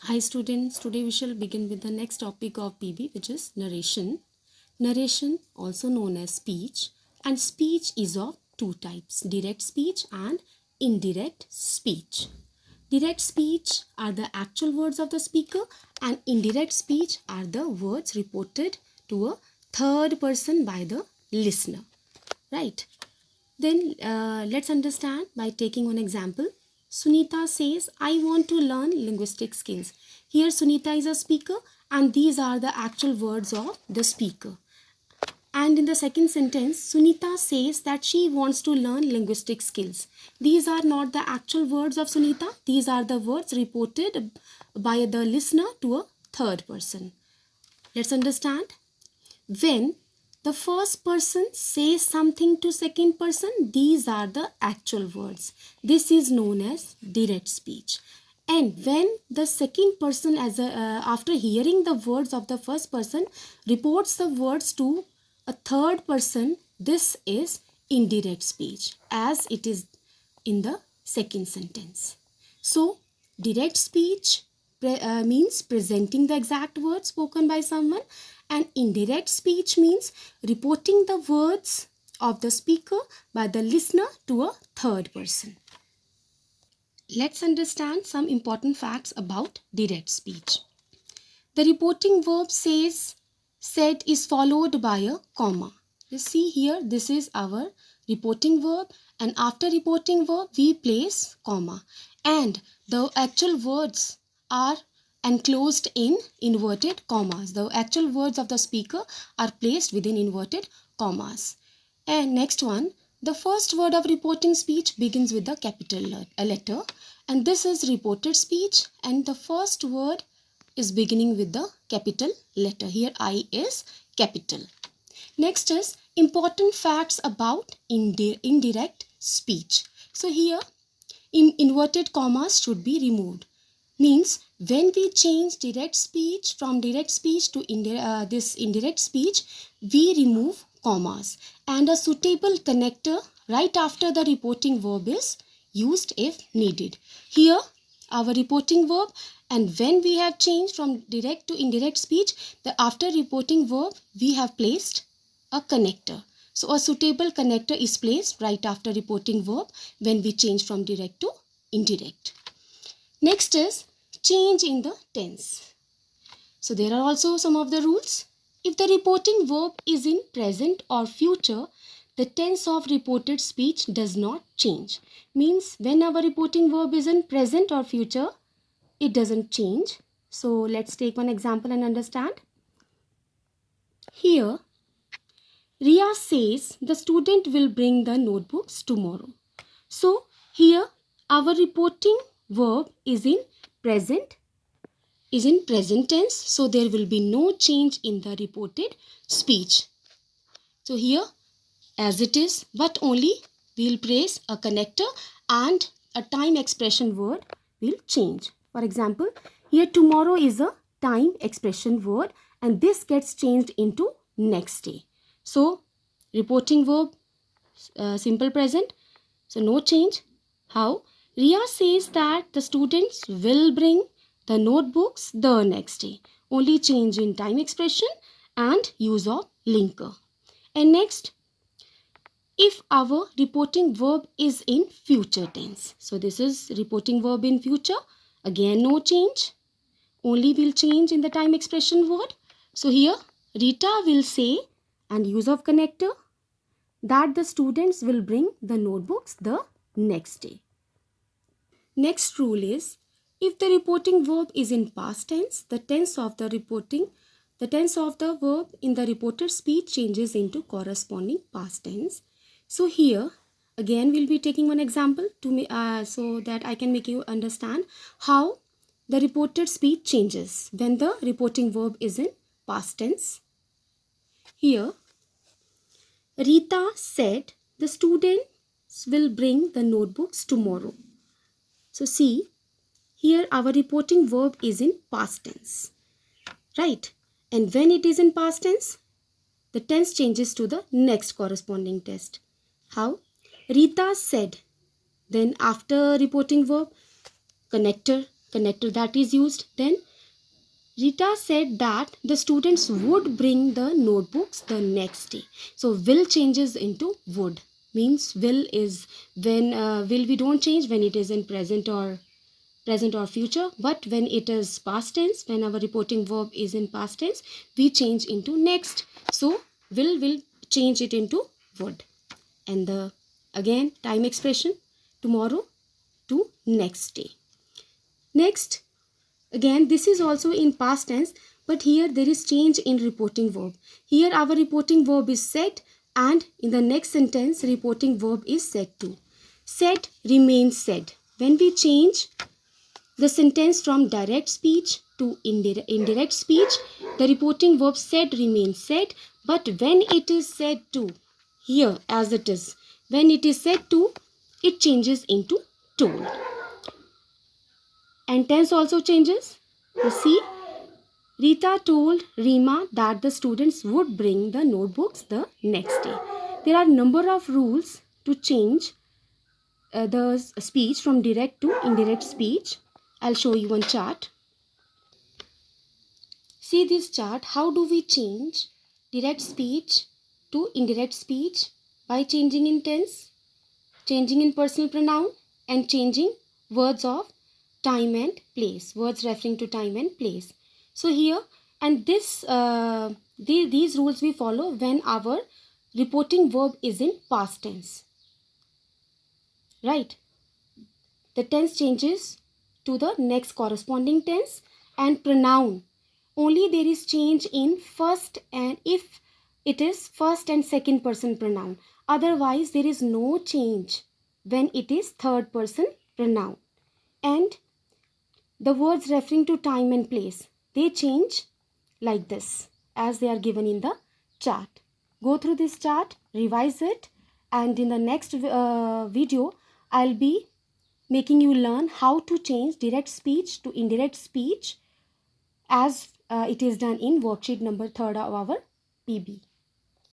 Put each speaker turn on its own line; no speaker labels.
Hi students, today we shall begin with the next topic of PB, which is narration. Narration, also known as speech, and speech is of two types, direct speech and indirect speech. Direct speech are the actual words of the speaker and indirect speech are the words reported to a third person by the listener. Right? Then let's understand by taking one example. Sunita says, I want to learn linguistic skills. Here Sunita is a speaker and these are the actual words of the speaker. And in the second sentence, Sunita says that she wants to learn linguistic skills. These are not the actual words of Sunita. These are the words reported by the listener to a third person. Let's understand. When the first person says something to second person, these are the actual words. This is known as direct speech. And when the second person, after hearing the words of the first person, reports the words to a third person, this is indirect speech, as it is in the second sentence. So, direct speech means presenting the exact words spoken by someone, and indirect speech means reporting the words of the speaker by the listener to a third person. Let's understand some important facts about direct speech. The reporting verb said is followed by a comma. You see here, this is our reporting verb, and after reporting verb we place comma, and the actual words are enclosed in inverted commas. The actual words of the speaker are placed within inverted commas. And next one, the first word of reporting speech begins with the capital letter, and this is reported speech, and the first word is beginning with the capital letter. Here I is capital. Next is important facts about indirect speech. So here inverted commas should be removed. Means when we change direct speech from direct speech to this indirect speech, we remove commas, and a suitable connector right after the reporting verb is used if needed. Here our reporting verb, and when we have changed from direct to indirect speech, the after reporting verb we have placed a connector. So a suitable connector is placed right after reporting verb when we change from direct to indirect. Next is change in the tense. So there are also some of the rules. If the reporting verb is in present or future, the tense of reported speech does not change. Means when our reporting verb is in present or future, it doesn't change. So let's take one example and understand. Here, Ria says the student will bring the notebooks tomorrow. So here our reporting verb is in present tense, so there will be no change in the reported speech. So here as it is, but only we will place a connector and a time expression word will change. For example, here tomorrow is a time expression word and this gets changed into next day. So reporting verb simple present, so no change. How? Ria says that the students will bring the notebooks the next day. Only change in time expression and use of linker. And next, if our reporting verb is in future tense. So this is reporting verb in future. Again no change. Only will change in the time expression word. So here Rita will say, and use of connector, that the students will bring the notebooks the next day. Next rule is, if the reporting verb is in past tense, the tense of the verb in the reported speech changes into corresponding past tense. So here again we'll be taking one example so that I can make you understand how the reported speech changes when the reporting verb is in past tense. Here Rita said the students will bring the notebooks tomorrow. So see, here our reporting verb is in past tense, right? And when it is in past tense, the tense changes to the next corresponding tense. How? Rita said. Then after reporting verb, connector connector that is used. Then Rita said that the students would bring the notebooks the next day. So will changes into would. Means will is when will we don't change when it is in present or future, but when it is past tense, when our reporting verb is in past tense, we change into next. So will change it into would. And the again time expression, tomorrow to next day. Next, again this is also in past tense, but here there is change in reporting verb. Here our reporting verb is said, and in the next sentence reporting verb is said to. Said remains said. When we change the sentence from direct speech to indirect speech, the reporting verb said remains said, but when it is said to, here as it is, when it is said to, it changes into told. And tense also changes. You see, Rita told Rima that the students would bring the notebooks the next day. There are number of rules to change the speech from direct to indirect speech. I'll show you one chart. See this chart. How do we change direct speech to indirect speech? By changing in tense, changing in personal pronoun, and changing words of time and place, words referring to time and place. So here, and this these rules we follow when our reporting verb is in past tense, right? The tense changes to the next corresponding tense, and pronoun only there is change in first, and if it is first and second person pronoun, otherwise there is no change when it is third person pronoun. And the words referring to time and place, they change like this as they are given in the chart. Go through this chart, revise it, and in the next video I'll be making you learn how to change direct speech to indirect speech as it is done in worksheet number 3 of our PB.